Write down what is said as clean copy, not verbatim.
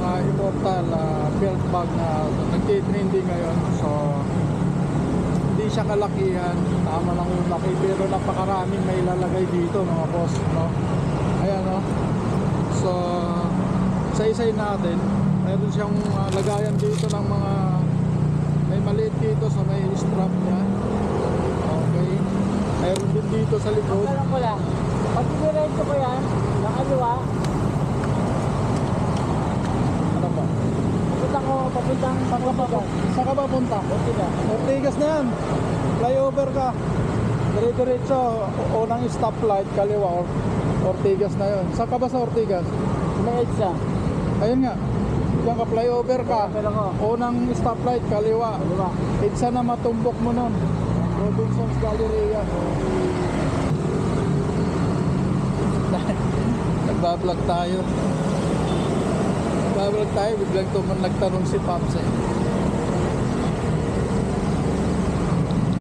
mga immortal belt bag na nagtitrending ngayon. So hindi siya kalakihan, tama lang yung laki, pero napakaraming may lalagay dito mga boss, no? Ayan, no? So isa-isay natin. Meron siyang lagayan dito ng mga may maliit dito sa may strap niya. Okay. Meron din dito sa likod. Alam ko lang. Pag diretso ko yan, nakaliwa, Ano ba? papunta ko, papuntang Panglapagan. Saan ka ba punta? Ortigas. Ortigas na yan. Flyover ka. Dire-diretso. Unang stoplight, kaliwa. Ortigas na yun. Saan ka ba sa Ortigas? May EDSA. Ayun nga. Diyan ka, flyover ka. Pero ako, Unang stoplight, kaliwa. kaliwa. Itsa na matumbok mo nun. Robinson's Galleria. Nagbablog tayo. Nagbablog tayo. Biglang nagtanong si Pops eh.